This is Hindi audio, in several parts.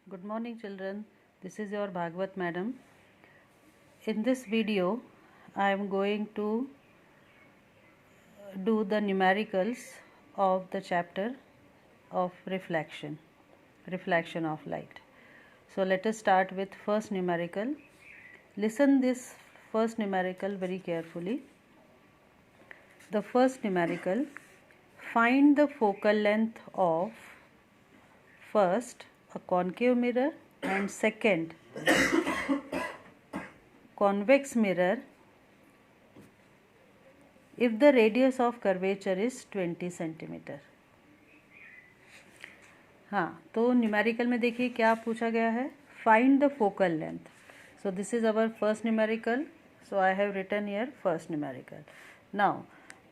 Good morning children, this is your Bhagwat madam. In this video I am going to do the numericals of the chapter of reflection of light. So let us start with first numerical. Listen this first numerical very carefully. The first numerical, find the focal length of first a concave mirror and second convex mirror if the radius of curvature is 20 centimetre. हाँ, तो न्यूमेरिकल में देखिए क्या पूछा गया है, find the focal length. So this is our first numerical. So I have written here first numerical. Now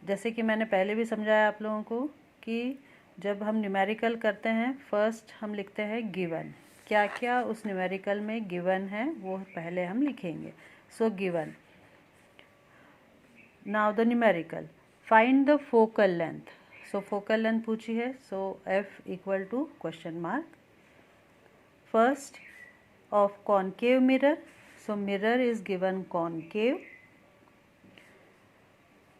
जैसे कि मैंने पहले भी समझाया आप लोगों को कि जब हम न्यूमेरिकल करते हैं फर्स्ट हम लिखते हैं गिवन. क्या क्या उस न्यूमेरिकल में गिवन है वो पहले हम लिखेंगे. So given. Now the numerical, find the focal length. So focal length पूछी है. So F equal to question mark. First of concave mirror. So mirror is given concave.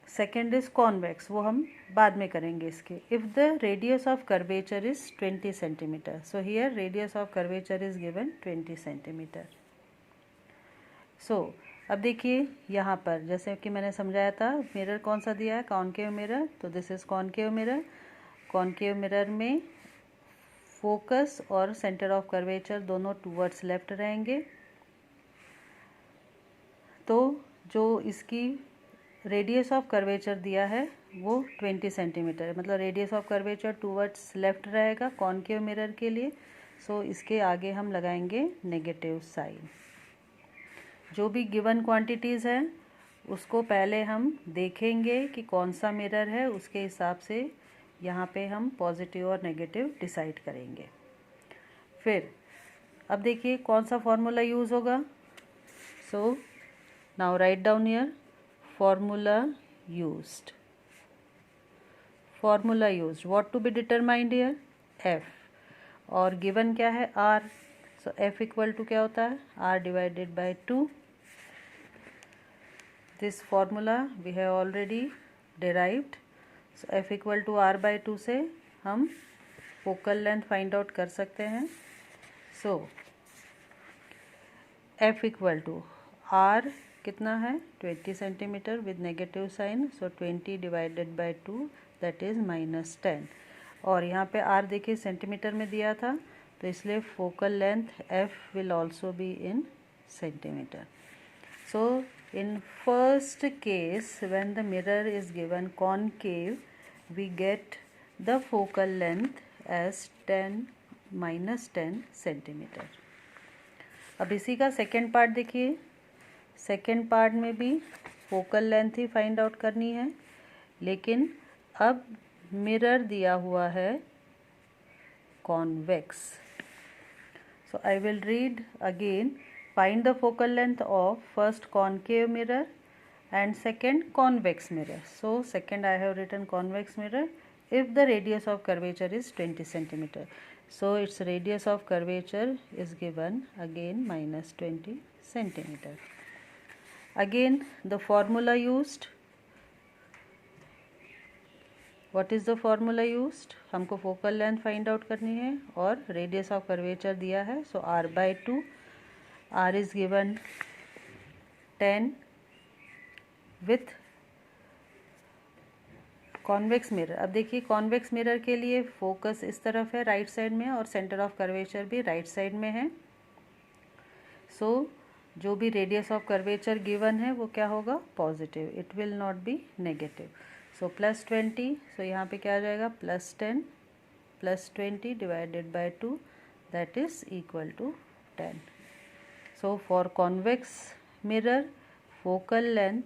Second is convex, वो हम बाद में करेंगे इसके. If the radius of curvature is 20 centimetre. So here radius of curvature is given 20 centimetre. So अब देखिए यहाँ पर जैसे कि मैंने समझाया था मिरर कौन सा दिया है, कॉनकेव मिरर. तो this is concave mirror. Concave mirror में फोकस और सेंटर ऑफ कर्वेचर दोनों टूवर्ड्स लेफ्ट रहेंगे. तो जो इसकी रेडियस ऑफ कर्वेचर दिया है वो 20 सेंटीमीटर है, मतलब radius of curvature towards left रहेगा कॉनकेव मिरर के लिए. सो इसके आगे हम लगाएंगे नेगेटिव साइन. जो भी गिवन क्वांटिटीज़ हैं उसको पहले हम देखेंगे कि कौन सा मिरर है, उसके हिसाब से यहाँ पे हम पॉजिटिव और नेगेटिव डिसाइड करेंगे. फिर अब देखिए कौन सा फॉर्मूला यूज़ होगा. So now write down here formula used. Formula used. What to be determined here? F. और given क्या है? R. So F equal to क्या होता है? R divided by 2. This formula we have already derived. So F equal to R by 2 से हम focal length find out कर सकते हैं. So F equal to R कितना है 20 centimetre with negative sign. So 20 divided by 2 that is -10. और यहाँ पे R देखिए सेंटीमीटर में दिया था तो इसलिए focal length F will also be in centimetre. So in first case when the mirror is given concave we get the focal length as 10 centimetre. अब इसी का सेकेंड पार्ट देखिए. सेकेंड पार्ट में भी फोकल लेंथ ही फाइंड आउट करनी है, लेकिन अब मिरर दिया हुआ है convex. So I will read again. Find the focal length of first concave mirror and second convex mirror. So second I have written convex mirror. If the radius of curvature is 20 centimetre. So it's radius of curvature is given again -20 centimetre. Again the formula used. What is the formula used? हमको फोकल लेंथ फाइंड आउट करनी है और रेडियस ऑफ कर्वेचर दिया है. सो R by 2. R is given 10 with convex mirror. अब देखिए कॉन्वेक्स मिरर के लिए फोकस इस तरफ है राइट साइड में और सेंटर ऑफ कर्वेचर भी राइट साइड में है. सो जो भी रेडियस ऑफ कर्वेचर गिवन है वो क्या होगा positive. It will not be negative. So +20. So यहाँ पे क्या आ जाएगा +10 +20 divided by 2 that is equal to 10. So for convex mirror focal length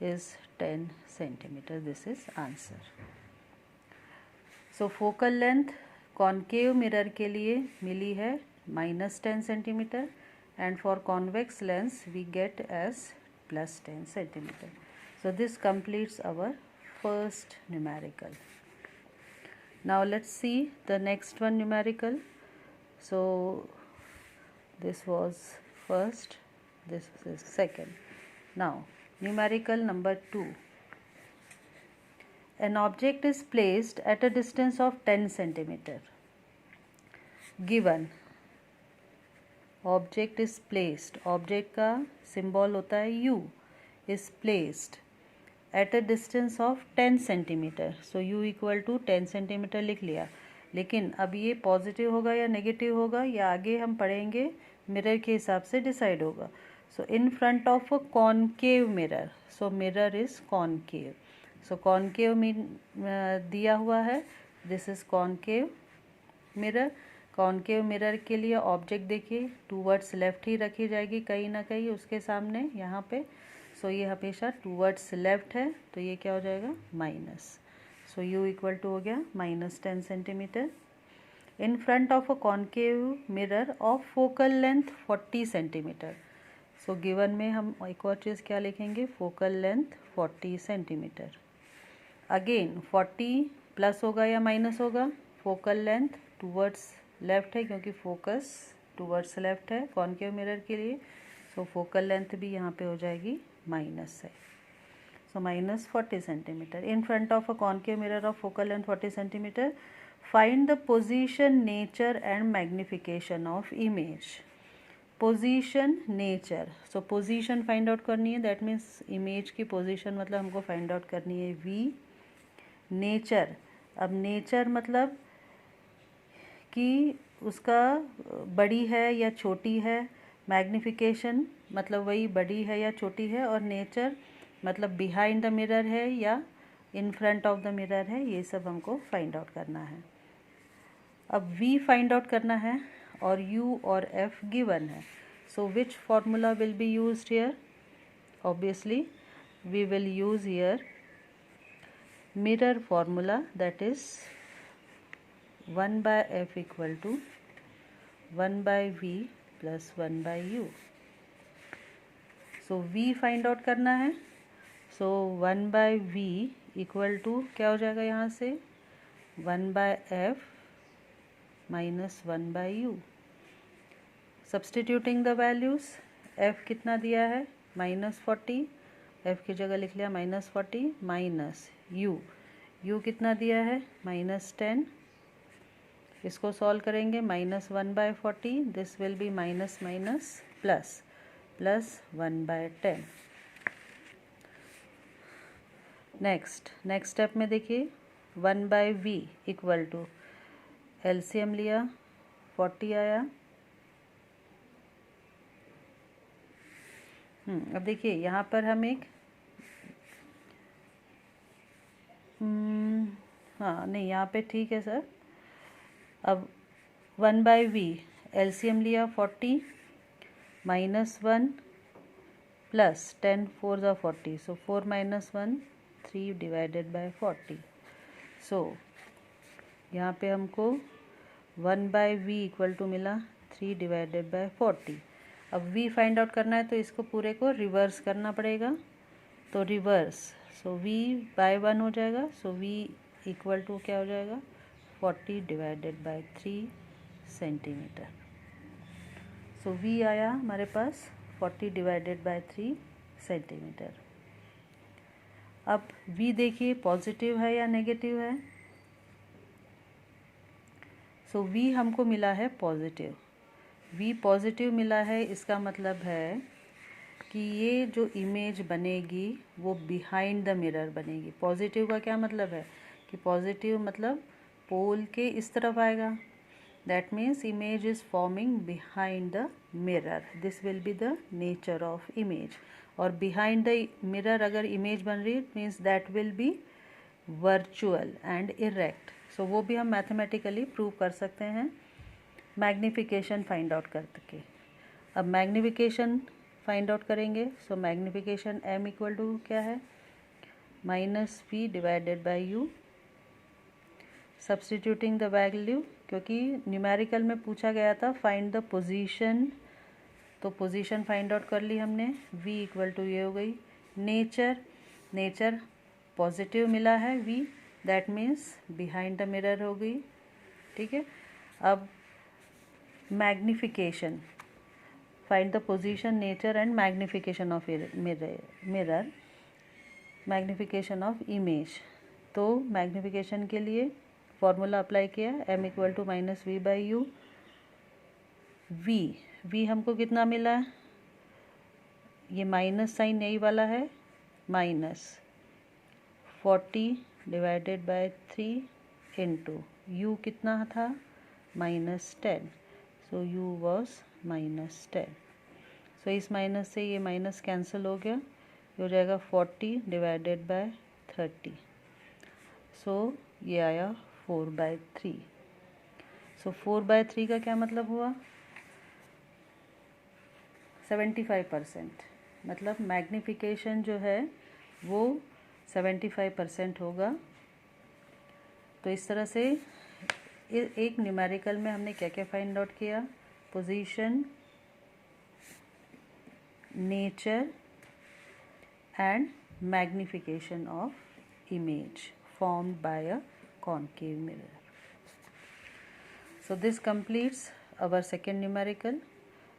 is 10 centimetre. This is answer. So focal length concave mirror के लिए मिली है -10 centimetre and for convex lens we get as +10 centimeter. So this completes our first numerical. Now let's see the next one numerical. So this was first, this is second. Now numerical number 2. An object is placed at a distance of 10 centimeter. Given object is placed, object का symbol होता है u, is placed at a distance of 10 centimeter. So u equal to 10 centimeter लिख लिया. लेकिन अब ये पॉजिटिव होगा या नेगेटिव होगा या आगे हम पढ़ेंगे, मिरर के हिसाब से डिसाइड होगा. So in front of a concave mirror, so mirror is concave. So concave दिया हुआ है, this is concave mirror. Concave mirror के लिए ऑब्जेक्ट देखिए टूवर्ड्स लेफ्ट ही रखी जाएगी कहीं ना कहीं उसके सामने यहाँ पे. सो ये हमेशा टूवर्ड्स लेफ्ट है, तो ये क्या हो जाएगा minus. So u equal to हो गया -10 centimetre. In front of a concave mirror of focal length 40 centimetre. So given में हम एक और चीज़ क्या लिखेंगे, focal length 40 centimetre. Again 40 plus होगा या माइनस होगा, फोकल लेंथ टूवर्ड्स लेफ्ट है क्योंकि फोकस टूवर्ड्स लेफ्ट है कॉनकेव मिरर के लिए. सो फोकल लेंथ भी यहाँ पे हो जाएगी माइनस है. So minus 40 centimeter. In front of a concave mirror of focal length 40 centimeter, find the position, nature and magnification of image. Position, nature. So position find out करनी है, that means image की position मतलब हमको find out करनी है V. Nature, अब nature मतलब कि उसका बड़ी है या छोटी है. Magnification मतलब वही बड़ी है या छोटी है, और nature मतलब बिहाइंड द मिरर है या इन फ्रंट ऑफ द मिरर है. ये सब हमको फाइंड आउट करना है. अब v फाइंड आउट करना है और u और f गिवन है. So which formula will be used here, obviously we will use here mirror formula, that is 1/f equal to 1/v plus 1/u. So v find out करना है. सो 1/v इक्वल टू क्या हो जाएगा यहाँ से 1/f minus 1/u. Substituting the values, f कितना दिया है -40, f की जगह लिख लिया -40 माइनस u कितना दिया है -10. इसको सॉल्व करेंगे -1/40, this will B minus minus plus 1/10. Next step में देखिए 1/v इक्वल टू एलसीएम लिया 40 आया. अब देखिए यहाँ पर हम एक हाँ नहीं यहाँ पे ठीक है सर. अब 1/v एलसीएम लिया 40 -1 प्लस 10 4 ज़ा 40. सो 4 - 1 3 डिवाइडेड बाय 40. सो यहाँ पे हमको 1/v इक्वल टू मिला 3 डिवाइडेड बाय 40. अब v फाइंड आउट करना है तो इसको पूरे को रिवर्स करना पड़ेगा. तो रिवर्स, सो v/1 हो जाएगा. सो v इक्वल टू क्या हो जाएगा 40 divided by 3 centimetre. So v आया हमारे पास 40 डिवाइडेड बाय 3 सेंटीमीटर. अब v देखिए पॉजिटिव है या नेगेटिव है. सो v हमको मिला है पॉजिटिव. v पॉजिटिव मिला है, इसका मतलब है कि ये जो इमेज बनेगी वो बिहाइंड द मिरर बनेगी. पॉजिटिव का क्या मतलब है कि पॉजिटिव मतलब पोल के इस तरफ आएगा. That means image is forming behind the mirror. This will be the nature of image. और बिहाइंड द मिरर अगर इमेज बन रही means that will be virtual and erect. So वो भी हम मैथमेटिकली प्रूव कर सकते हैं मैग्निफिकेशन फाइंड आउट करके. अब मैग्निफिकेशन फाइंड आउट करेंगे. सो मैग्निफिकेशन m इक्वल टू क्या है -v divided by u. Substituting the value, क्योंकि न्यूमेरिकल में पूछा गया था फाइंड द पोजीशन, तो पोजीशन फाइंड आउट कर ली हमने. v इक्वल टू ये हो गई. नेचर पॉजिटिव मिला है v, that means behind the mirror हो गई. ठीक है. अब magnification, find the position, nature and magnification of mirror, magnification of image. तो मैग्निफिकेशन के लिए फॉर्मूला अप्लाई किया, m equal to minus v by u. V हमको कितना मिला, ये माइनस साइन यही वाला है, minus 40 divided by 3 into u कितना था, -10। So you was -10। सो इस माइनस से ये माइनस कैंसिल हो गया, ये हो जाएगा 40 डिवाइडेड बाय 30। सो ये आया 4/3। सो 4/3 का क्या मतलब हुआ, 75%। मतलब मैग्निफिकेशन जो है वो 75% होगा। तो इस तरह से एक न्यूमेरिकल में हमने क्या क्या फाइंड आउट किया, position, nature and magnification of image formed by a concave mirror. So this completes our second numerical.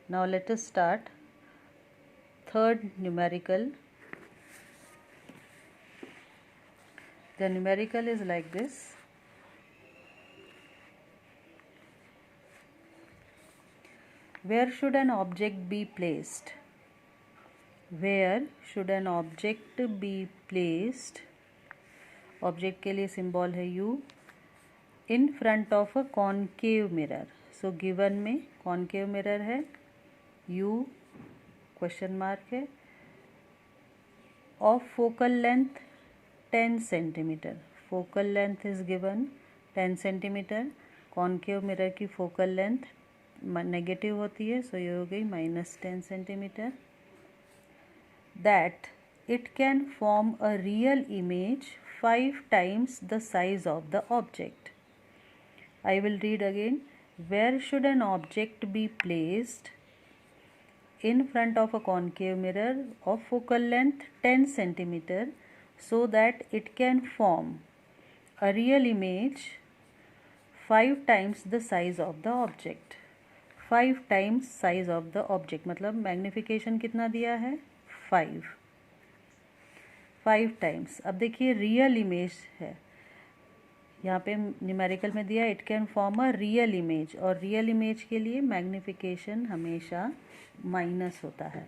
Now let us start third numerical. The numerical is like this. Where should an object be placed? Where should an object be placed? Object के लिए सिंबल है U, in front of a concave mirror. So given में कॉनकेव मिरर है, U क्वेश्चन मार्क है, of focal length 10 centimetre. Focal length is given 10 centimetre. Concave mirror की फोकल लेंथ नेगेटिव होती है, सो ये हो गई -10 centimetre. That it can form a real image 5 times the size of the object. I will read again. Where should an object be placed in front of a concave mirror of focal length 10 centimeter so that it can form a real image 5 times the size of the object. 5 times size of the object मतलब मैग्निफिकेशन कितना दिया है, 5 टाइम्स। अब देखिए रियल इमेज है, यहाँ पे न्यूमेरिकल में दिया it can form a real image, और रियल इमेज के लिए मैग्निफिकेशन हमेशा माइनस होता है,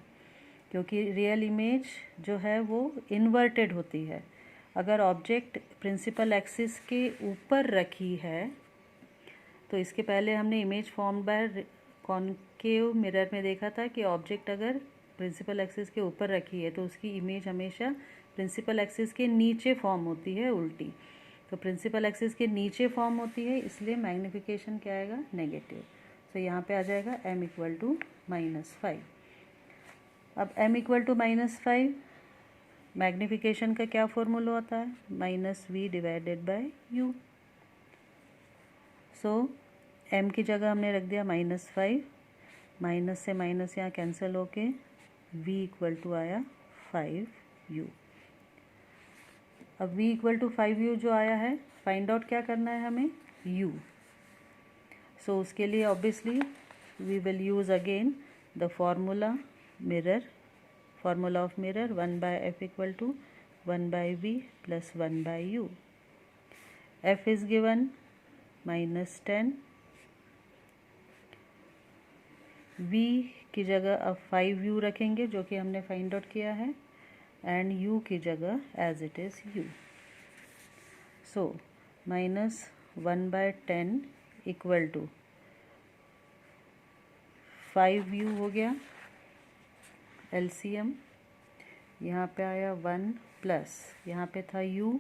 क्योंकि रियल इमेज जो है वो इन्वर्टेड होती है। अगर ऑब्जेक्ट प्रिंसिपल एक्सिस के ऊपर रखी है, तो इसके पहले हमने image form by concave mirror में देखा था कि ऑब्जेक्ट अगर प्रिंसिपल एक्सिस के ऊपर रखी है तो उसकी इमेज हमेशा प्रिंसिपल एक्सिस के नीचे फॉर्म होती है, उल्टी। तो प्रिंसिपल एक्सिस के नीचे फॉर्म होती है, इसलिए मैग्निफिकेशन क्या आएगा, नेगेटिव। तो यहाँ पे आ जाएगा m इक्वल टू -5। अब m इक्वल टू -5 मैग्निफिकेशन का क्या फॉर्मूला होता है, -v divided by u। So m की जगह हमने रख दिया -5, माइनस से माइनस यहाँ कैंसिल होके v इक्वल टू आया 5u। अब v इक्वल टू 5u जो आया है, फाइंड आउट क्या करना है हमें, u। सो उसके लिए obviously we will use again the formula mirror, formula of mirror 1/f equal to 1/v plus 1/u। f is given -10, v की जगह अब 5u रखेंगे जो कि हमने फाइंड आउट किया है, एंड u की जगह as it is u। So -1/10 equal to 5u हो गया एलसीएम। यहाँ पे आया 1 प्लस यहाँ पे था u,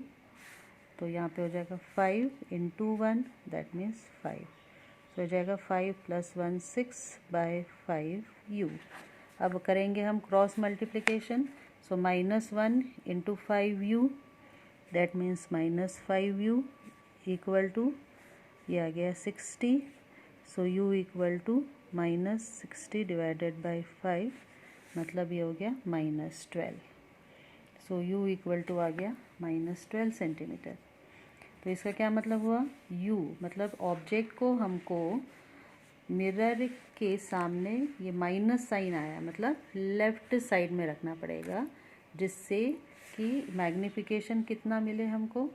तो यहाँ पे हो जाएगा 5 इंटू 1 दैट मीन्स 5। तो हो जाएगा 5 + 1 6/5u। अब करेंगे हम cross multiplication, so -1 into 5u that means -5u equal to ये आ गया 60। So u equal to -60 divided by 5, मतलब ये हो गया -12। सो u इक्वल टू आ गया -12 सेंटीमीटर। तो इसका क्या मतलब हुआ, u मतलब ऑब्जेक्ट को हमको मिरर के सामने ये माइनस साइन आया, मतलब लेफ़्ट साइड में रखना पड़ेगा, जिससे कि मैग्नीफिकेशन कितना मिले हमको,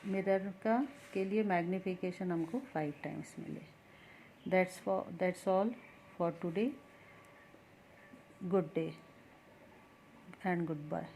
मिरर का के लिए मैग्नीफिकेशन हमको 5 टाइम्स मिले। That's all for today. Good day and good bye.